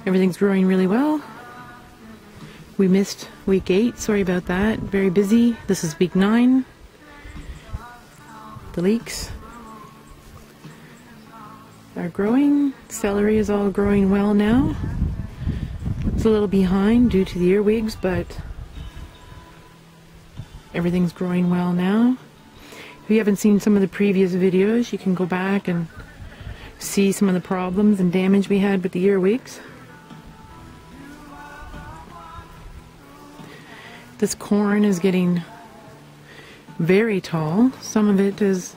Everything's growing really well. We missed week 8, sorry about that. Very busy. This is week 9. The leeks are growing. Celery is all growing well now. It's a little behind due to the earwigs, but everything's growing well now. If you haven't seen some of the previous videos, you can go back and see some of the problems and damage we had with the earwigs. This corn is getting very tall. Some of it is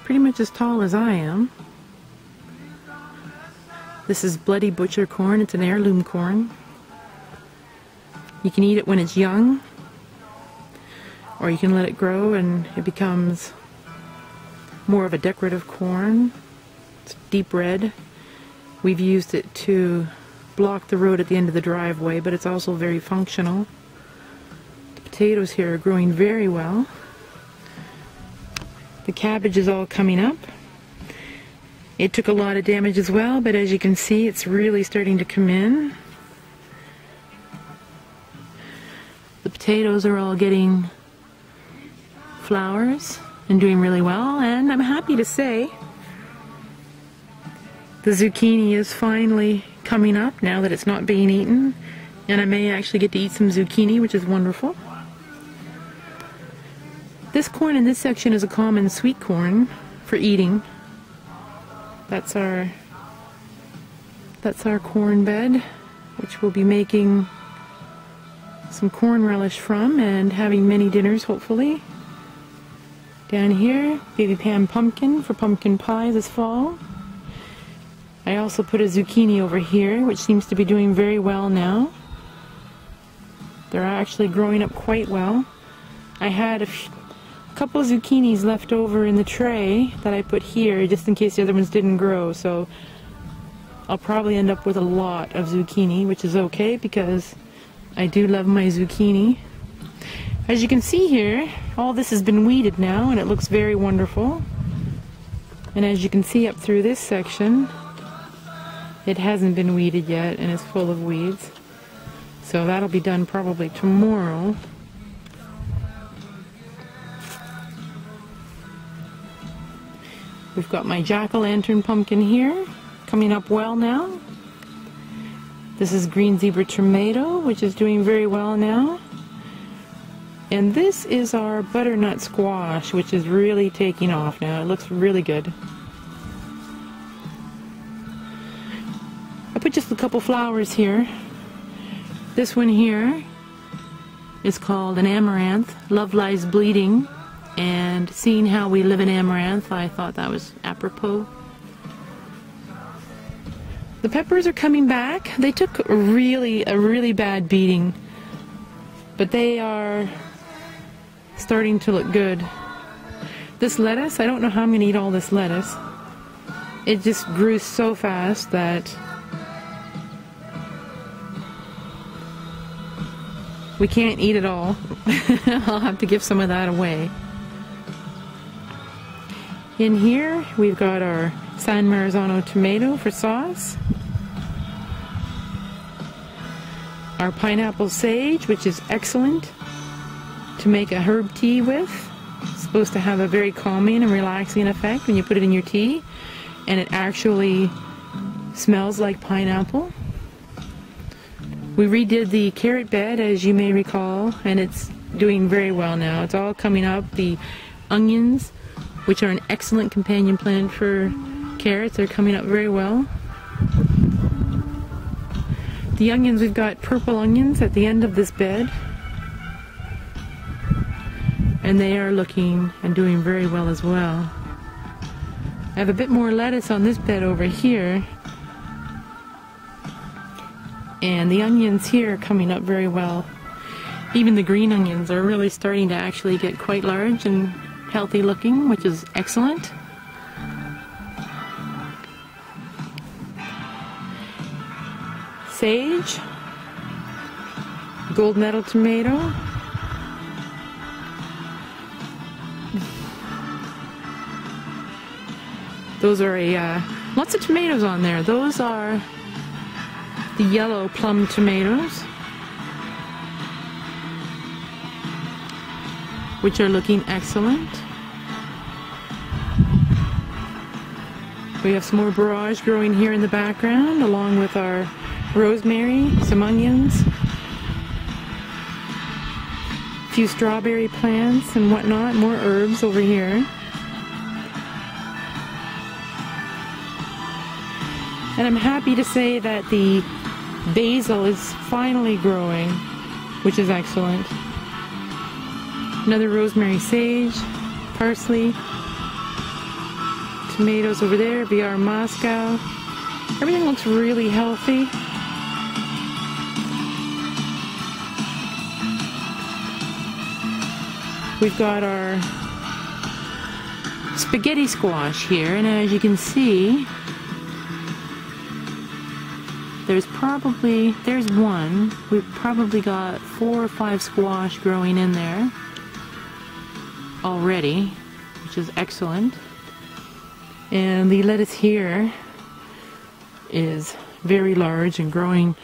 pretty much as tall as I am. This is bloody butcher corn. It's an heirloom corn. You can eat it when it's young, or you can let it grow and it becomes more of a decorative corn. It's deep red. We've used it to block the road at the end of the driveway, but it's also very functional. The potatoes here are growing very well. The cabbage is all coming up. It took a lot of damage as well, but as you can see, it's really starting to come in. The potatoes are all getting flowers and doing really well, and I'm happy to say the zucchini is finally coming up now that it's not being eaten, and I may actually get to eat some zucchini, which is wonderful. This corn in this section is a common sweet corn for eating. That's our corn bed, which we'll be making some corn relish from and having many dinners, hopefully. Down here, baby Pam pumpkin for pumpkin pie this fall. I also put a zucchini over here, which seems to be doing very well now. They're actually growing up quite well. I had a couple of zucchinis left over in the tray that I put here just in case the other ones didn't grow, so I'll probably end up with a lot of zucchini, which is okay because I do love my zucchini. As you can see here, all this has been weeded now and it looks very wonderful. And as you can see up through this section, it hasn't been weeded yet and is full of weeds. So that'll be done probably tomorrow. We've got my jack-o'-lantern pumpkin here, coming up well now. This is green zebra tomato, which is doing very well now. And this is our butternut squash, which is really taking off now. It looks really good. I put just a couple flowers here. This one here is called an amaranth. Love Lies Bleeding. And seeing how we live in amaranth, I thought that was apropos. The peppers are coming back. They took a really bad beating, but they are starting to look good. This lettuce, I don't know how I'm going to eat all this lettuce. It just grew so fast that we can't eat it all. I'll have to give some of that away. In here, we've got our San Marzano tomato for sauce. Our pineapple sage, which is excellent to make a herb tea with. It's supposed to have a very calming and relaxing effect when you put it in your tea. And it actually smells like pineapple. We redid the carrot bed, as you may recall, and it's doing very well now. It's all coming up. The onions, which are an excellent companion plant for carrots, are coming up very well. The onions, we've got purple onions at the end of this bed, and they are looking and doing very well as well. I have a bit more lettuce on this bed over here, and the onions here are coming up very well. Even the green onions are really starting to actually get quite large and healthy looking, which is excellent. Sage, gold medal tomato, Those are lots of tomatoes on there. Those are the yellow plum tomatoes, which are looking excellent. We have some more barrage growing here in the background, along with our rosemary, some onions, a few strawberry plants and whatnot, more herbs over here. And I'm happy to say that the basil is finally growing, which is excellent. Another rosemary, sage, parsley, tomatoes over there, VR Moscow. Everything looks really healthy. We've got our spaghetti squash here, and as you can see, there's one. We've probably got 4 or 5 squash growing in there already, which is excellent. And the lettuce here is very large and growing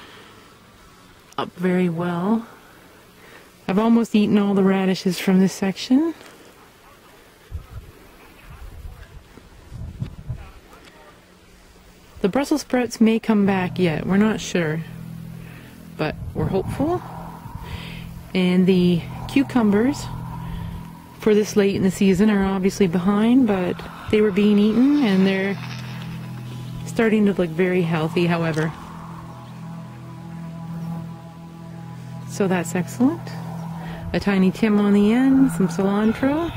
up very well. I've almost eaten all the radishes from this section. The Brussels sprouts may come back yet, we're not sure, but we're hopeful. And the cucumbers for this late in the season are obviously behind, but they were being eaten and they're starting to look very healthy, however. So that's excellent. A tiny Tim on the end, some cilantro.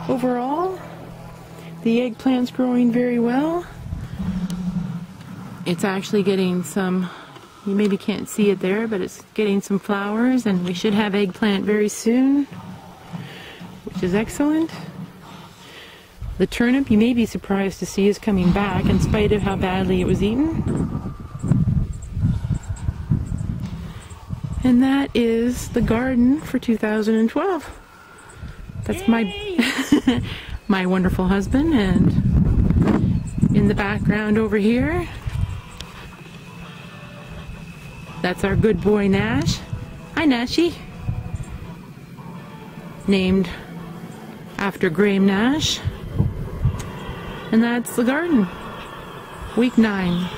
Overall, the eggplant's growing very well. It's actually getting some, you maybe can't see it there, but it's getting some flowers, and we should have eggplant very soon, which is excellent. The turnip, you may be surprised to see, is coming back in spite of how badly it was eaten. And that is the garden for 2012. That's my my wonderful husband, and in the background over here, that's our good boy Nash. Hi Nashy. Named after Graham Nash. And that's the garden. Week 9.